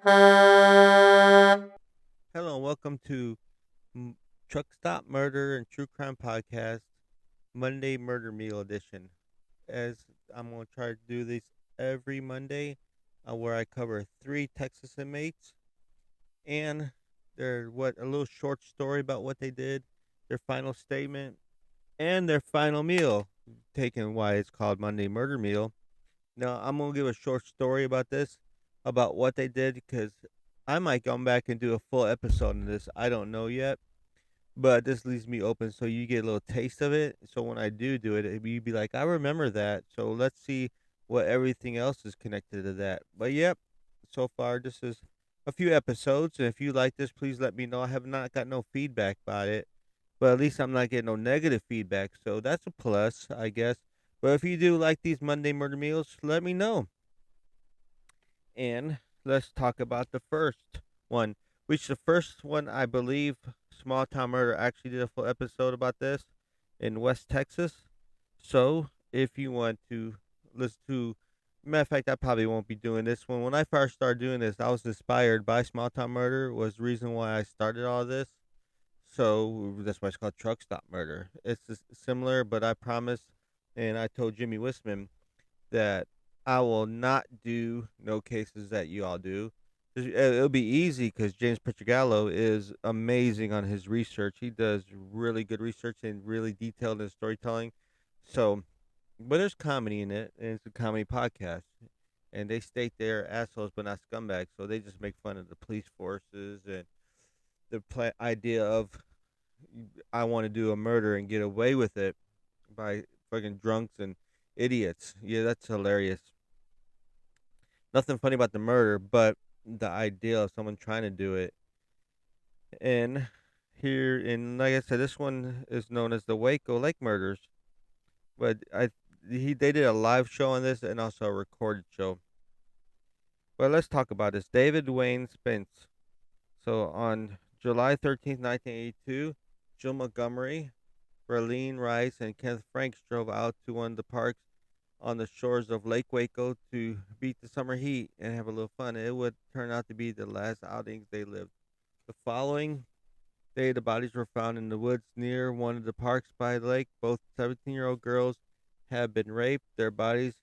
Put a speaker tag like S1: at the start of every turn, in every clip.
S1: Hello, and welcome to M- Truck Stop Murder and True Crime Podcast, Monday Murder Meal Edition. As I'm going to try to do this every Monday, where I cover three Texas inmates and their what a little short story about what they did, their final statement, and their final meal. Taken why it's called Monday Murder Meal. Now I'm gonna give a short story about this, about what they did, because I might come back and do a full episode on this. I don't know yet, but this leaves me open so you get a little taste of it. So when I do it, you'd be like, I remember that. So let's see what everything else is connected to that. But yep, so far this is a few episodes, and if you like this, please let me know. I have not got no feedback about it, but at least I'm not getting no negative feedback, so that's a plus, I guess. But if you do like these Monday murder meals, let me know. And let's talk about the first one, which the first one, I believe, Small Town Murder actually did a full episode about this in West Texas. So if you want to listen to, matter of fact, I probably won't be doing this one. When I first started doing this, I was inspired by Small Town Murder, was the reason why I started all this. So that's why it's called Truck Stop Murder. It's similar, but I promise, and I told Jimmy Wisman that I will not do no cases that you all do. It'll be easy because James Petrogallo is amazing on his research. He does really good research and really detailed in storytelling. So, but there's comedy in it, and it's a comedy podcast. And they state they're assholes, but not scumbags. So they just make fun of the police forces and the idea of I want to do a murder and get away with it by fucking drunks and idiots. Yeah, that's hilarious. Nothing funny about the murder, but the idea of someone trying to do it. And here, in like I said, this one is known as the Waco Lake murders. But they did a live show on this and also a recorded show. But let's talk about this. David Wayne Spence. So on July 13th, 1982, Jill Montgomery, Verlene Rice, and Kenneth Franks drove out to one of the parks on the shores of Lake Waco to beat the summer heat and have a little fun. It would turn out to be the last outings they lived. The following day, the bodies were found in the woods near one of the parks by the lake. Both 17-year-old girls had been raped. Their bodies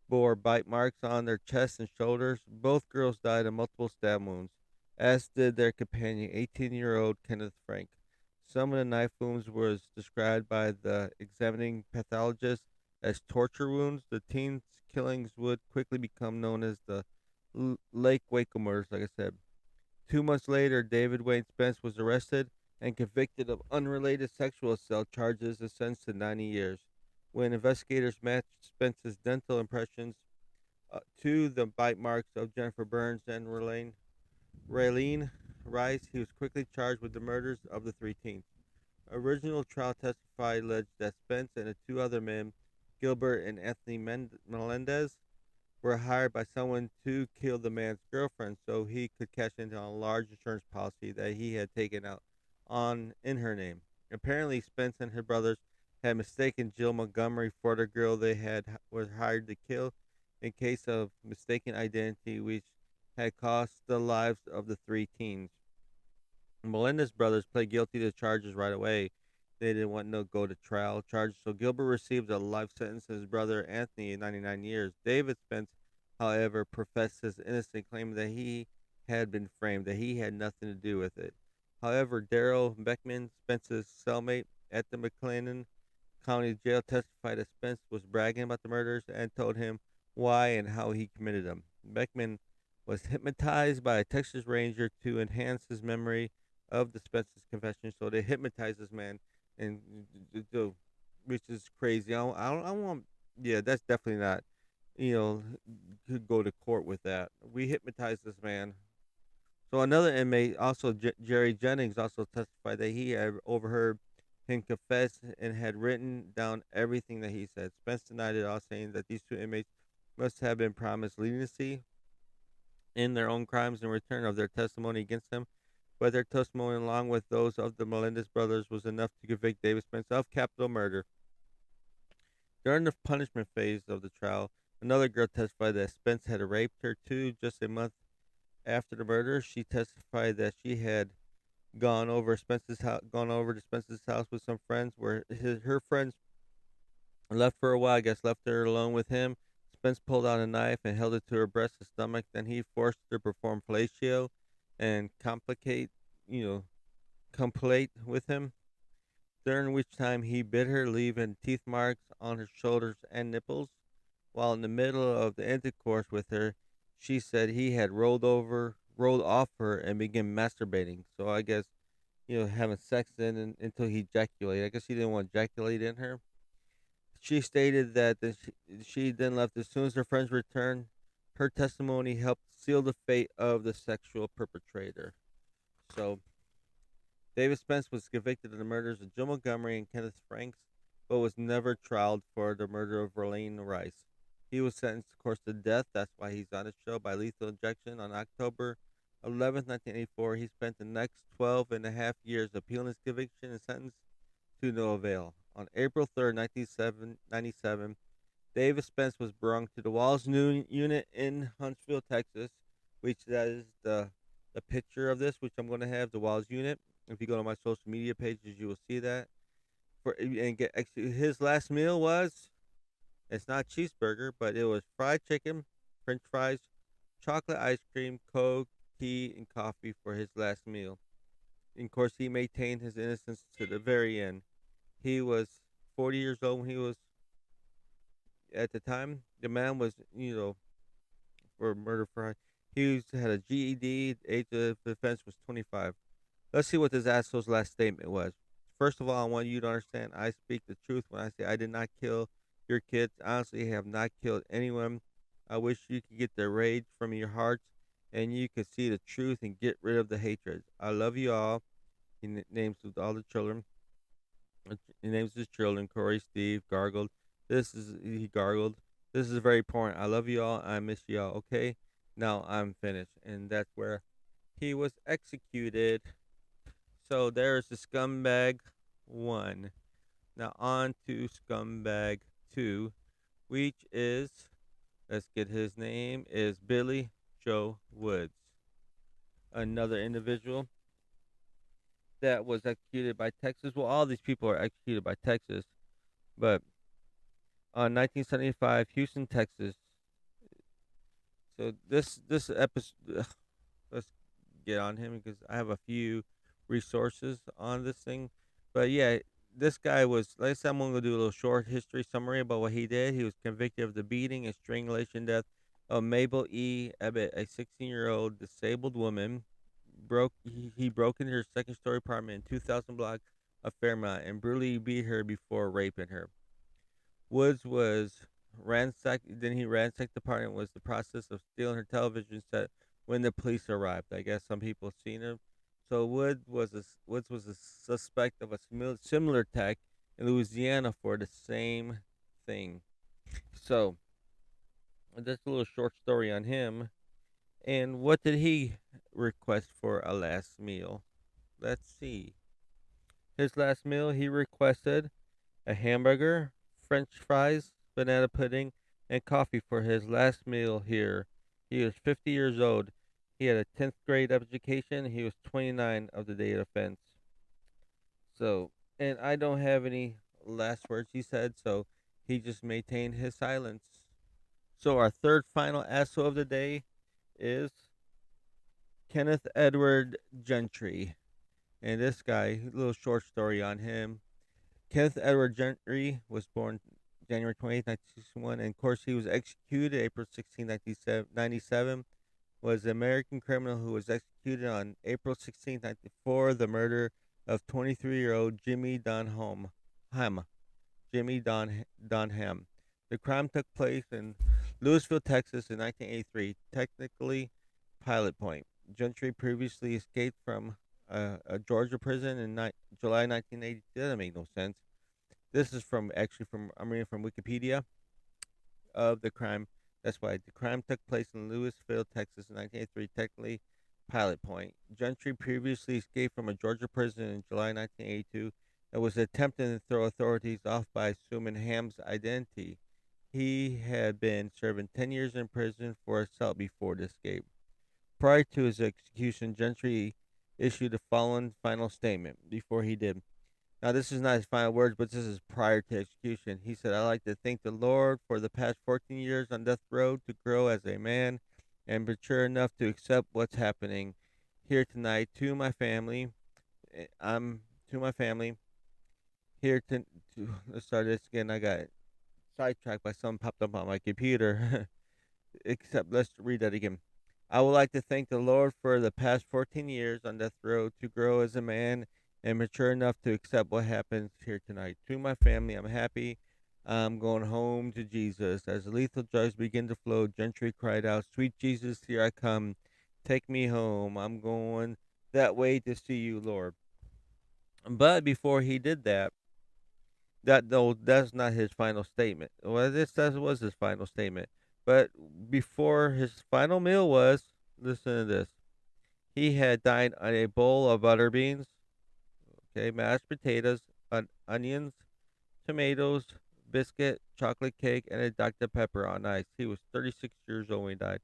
S1: bore bite marks on their chests and shoulders. Both girls died of multiple stab wounds, as did their companion, 18-year-old Kenneth Frank. Some of the knife wounds was described by the examining pathologist as torture wounds. The teen's killings would quickly become known as the Lake Waco murders, like I said. 2 months later, David Wayne Spence was arrested and convicted of unrelated sexual assault charges and sentenced to 90 years. When investigators matched Spence's dental impressions to the bite marks of Jennifer Burns and Raylene Rice, he was quickly charged with the murders of the three teens. Original trial testified alleged that Spence and the two other men, Gilbert and Anthony Melendez, were hired by someone to kill the man's girlfriend so he could cash in on a large insurance policy that he had taken out on in her name. Apparently, Spence and her brothers had mistaken Jill Montgomery for the girl they had was hired to kill in case of mistaken identity, which had cost the lives of the three teens. Melendez brothers pled guilty to charges right away. They didn't want no go to trial charges, so Gilbert received a life sentence. His brother Anthony, 99 years. David Spence, however, professed his innocence, claiming that he had been framed, that he had nothing to do with it. However, Daryl Beckman, Spence's cellmate at the McLennan County Jail, testified that Spence was bragging about the murders and told him why and how he committed them. Beckman was hypnotized by a Texas Ranger to enhance his memory of the Spence's confession. So they hypnotized this man, and which is crazy. I don't want. Yeah, that's definitely not. You know, could go to court with that. We hypnotized this man. So another inmate, also Jerry Jennings, also testified that he had overheard him confess and had written down everything that he said. Spence denied it all, saying that these two inmates must have been promised leniency in their own crimes in return of their testimony against him, but their testimony, along with those of the Melendez brothers, was enough to convict David Spence of capital murder. During the punishment phase of the trial, another girl testified that Spence had raped her too just a month After the murder, she testified that she had gone over to Spence's house with some friends, where her friends left for a while. I guess left her alone with him. Spence pulled out a knife and held it to her breast and stomach. Then he forced her to perform fellatio and you know, complete with him. During which time he bit her, leaving teeth marks on her shoulders and nipples. While in the middle of the intercourse with her, she said he had rolled off her, and began masturbating. So I guess, having sex then until he ejaculated. I guess he didn't want to ejaculate in her. She stated that she then left as soon as her friends returned. Her testimony helped seal the fate of the sexual perpetrator. So David Spence was convicted of the murders of Joe Montgomery and Kenneth Franks, but was never tried for the murder of Verlaine Rice. He was sentenced, of course, to death. That's why he's on the show, by lethal injection on October 11th, 1984. He spent the next 12 and a half years appealing his conviction and sentence to no avail. On April 3rd, 1997, David Spence was brought to the Walls Noon unit in Huntsville, Texas, which that is the picture of this, which I'm going to have, the Walls unit. If you go to my social media pages, you will see that. His last meal was, it's not cheeseburger, but it was fried chicken, French fries, chocolate ice cream, Coke, tea, and coffee for his last meal. And of course, he maintained his innocence to the very end. He was 40 years old when he was at the time. The man was, for murder for had a GED. The age of offense was 25. Let's see what this asshole's last statement was. First of all, I want you to understand I speak the truth when I say I did not kill your kids. Honestly, I have not killed anyone. I wish you could get the rage from your hearts and you could see the truth and get rid of the hatred. I love you all. He names all the children. He names his children Corey, Steve, gargled. He gargled. This is very important. I love you all. I miss you all. Okay, now I'm finished, and that's where he was executed. So there's the scumbag one. Now on to scumbag two, which is, let's get his name, is Billy Joe Woods, another individual that was executed by Texas. Well, all these people are executed by Texas, but on 1975, Houston, Texas. So this episode, let's get on him because I have a few resources on this thing. But yeah, this guy was, like I said, I'm going to do a little short history summary about what he did. He was convicted of the beating and strangulation death of Mabel E. Ebbett, a 16-year-old disabled woman. He broke into her second story apartment in 2000 block of Fairmont and brutally beat her before raping her. Woods was ransacked. Then he ransacked the apartment. Was the process of stealing her television set when the police arrived. I guess some people seen him. So Woods was a suspect of a similar attack in Louisiana for the same thing. So that's a little short story on him. And what did he request for a last meal? Let's see. His last meal, he requested a hamburger, French fries, banana pudding, and coffee for his last meal here. He was 50 years old. He had a 10th grade education. He was 29 of the date of offense. So, and I don't have any last words he said, so he just maintained his silence. So, our third final asshole of the day is Kenneth Edward Gentry. And this guy, a little short story on him. Kenneth Edward Gentry was born January 28th, 1961, and of course he was executed April 16th, 1997. Was an American criminal who was executed on April 16th, 1994, the murder of 23-year-old Jimmy Donham. Jimmy Donham. The crime took place in Louisville, Texas in 1983, technically Pilot Point. Gentry previously escaped from a Georgia prison in July 1980. That doesn't make no sense. This is I'm reading from Wikipedia of the crime. That's why the crime took place in Louisville, Texas in 1983, technically Pilot Point. Gentry previously escaped from a Georgia prison in July 1982 and was attempting to throw authorities off by assuming Ham's identity. He had been serving 10 years in prison for assault before the escape. Prior to his execution, Gentry issued the following final statement before he did. Now, this is not his final words, but this is prior to execution. He said, "I'd like to thank the Lord for the past 14 years on death row to grow as a man and mature enough to accept what's happening here tonight. To my family, I'm to my family here to let's start this again. I got sidetracked by something popped up on my computer. Except, let's read that again. I would like to thank the Lord for the past 14 years on death row to grow as a man and mature enough to accept what happens here tonight. To my family, I'm happy. I'm going home to Jesus. As the lethal drugs begin to flow, Gentry cried out, "Sweet Jesus, here I come. Take me home. I'm going that way to see you, Lord." But before he did that, that no, that's not his final statement. Well, this that was his final statement. But before his final meal was, listen to this. He had dined on a bowl of butter beans, okay, mashed potatoes, onions, tomatoes, biscuit, chocolate cake, and a Dr. Pepper on ice. He was 36 years old when he died.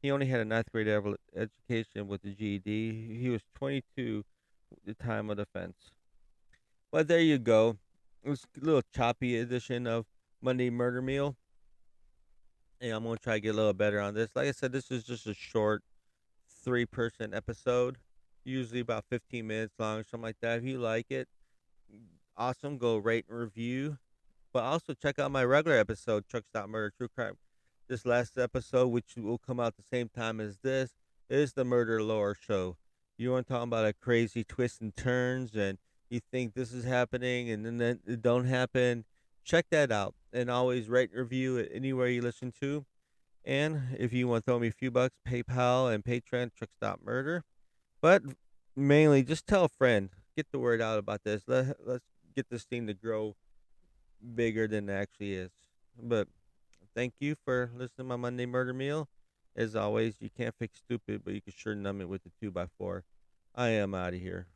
S1: He only had a ninth grade education with a GED. He was 22 at the time of the offense. But there you go. It was a little choppy edition of Monday Murder Meal. And I'm gonna try to get a little better on this. Like I said, this is just a short 3-person episode, usually about 15 minutes long, something like that. If you like it, awesome. Go rate and review. But also check out my regular episode, Chuck Stop Murder True Crime. This last episode, which will come out the same time as this, is the Murder Lore Show. You want to talk about a crazy twists and turns, and you think this is happening, and then it don't happen. Check that out, and always rate and review it anywhere you listen to. And if you want to throw me a few bucks, PayPal and Patreon, Truck Stop Murder. But mainly, just tell a friend. Get the word out about this. Let's get this thing to grow bigger than it actually is. But thank you for listening to my Monday Murder Meal. As always, you can't fix stupid, but you can sure numb it with the 2x4. I am out of here.